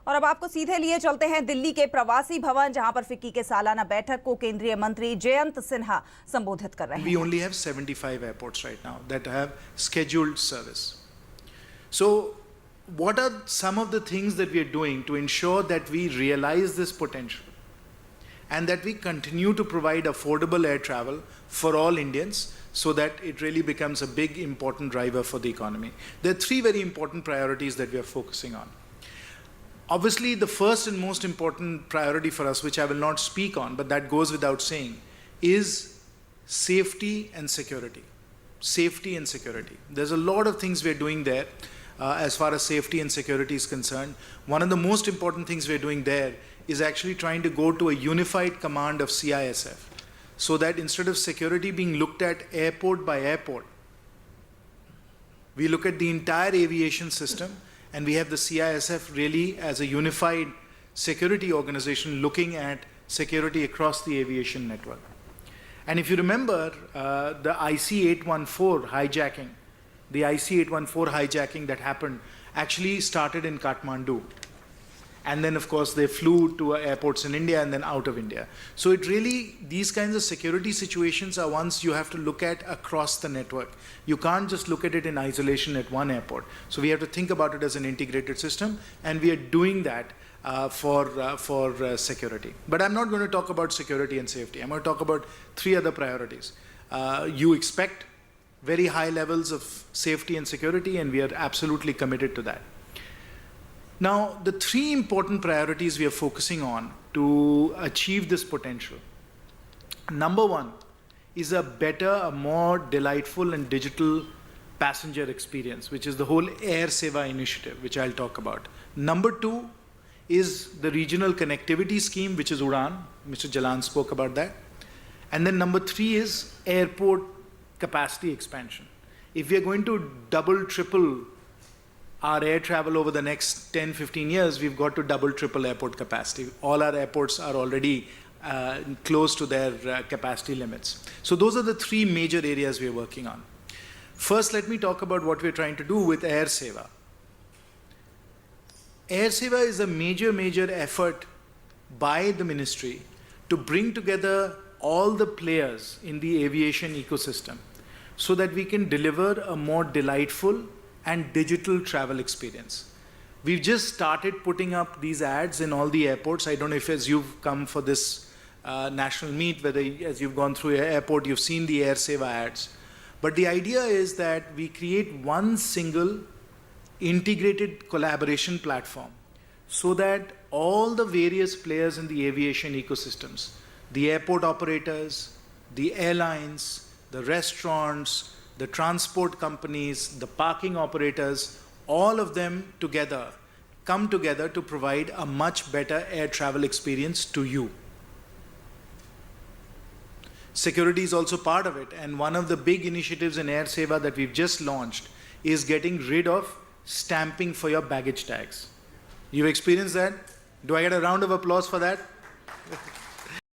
और अब आपको सीधे लिए चलते हैं दिल्ली के प्रवासी भवन, जहां पर फिक्की के सालाना बैठक को केंद्रीय मंत्री जयंत सिन्हा संबोधित कर रहे हैं। We only have 75 airports right now that have scheduled service. So, what are some of the things that we are doing to ensure that we realize this potential and that we continue to provide affordable air travel for all Indians so that it really becomes a big important driver for the economy? There are three very important priorities that we are focusing on. Obviously, the first and most important priority for us, which I will not speak on, but that goes without saying, is safety and security. Safety and security. There's a lot of things we're doing there as far as safety and security is concerned. One of the most important things we're doing there is actually trying to go to a unified command of CISF, so that instead of security being looked at airport by airport, we look at the entire aviation system, and we have the CISF really as a unified security organization looking at security across the aviation network. And if you remember the IC-814 hijacking, the IC-814 hijacking that happened actually started in Kathmandu. And then, of course, they flew to airports in India and then out of India. So it really, these kinds of security situations are ones you have to look at across the network. You can't just look at it in isolation at one airport. So we have to think about it as an integrated system, and we are doing that for security. But I'm not going to talk about security and safety. I'm going to talk about three other priorities. You expect very high levels of safety and security, and we are absolutely committed to that. Now, the three important priorities we are focusing on to achieve this potential. Number one is a better, a more delightful and digital passenger experience, which is the whole Air Seva initiative, which I'll talk about. Number two is the regional connectivity scheme, which is UDAN. Mr. Jalan spoke about that. And then number three is airport capacity expansion. If we are going to double, triple our air travel over the next 10, 15 years, we've got to double, triple airport capacity. All our airports are already close to their capacity limits. So those are the three major areas we're working on. First, let me talk about what we're trying to do with Air Seva. Air Seva is a major effort by the ministry to bring together all the players in the aviation ecosystem so that we can deliver a more delightful and digital travel experience. We've just started putting up these ads in all the airports. I don't know if as you've come for this national meet, whether as you've gone through your airport, you've seen the Air Seva ads. But the idea is that we create one single integrated collaboration platform so that all the various players in the aviation ecosystems, the airport operators, the airlines, the restaurants, the transport companies, the parking operators, all of them together come together to provide a much better air travel experience to you. Security is also part of it, and one of the big initiatives in Air Seva that we've just launched is getting rid of stamping for your baggage tags. You've experienced that? Do I get a round of applause for that?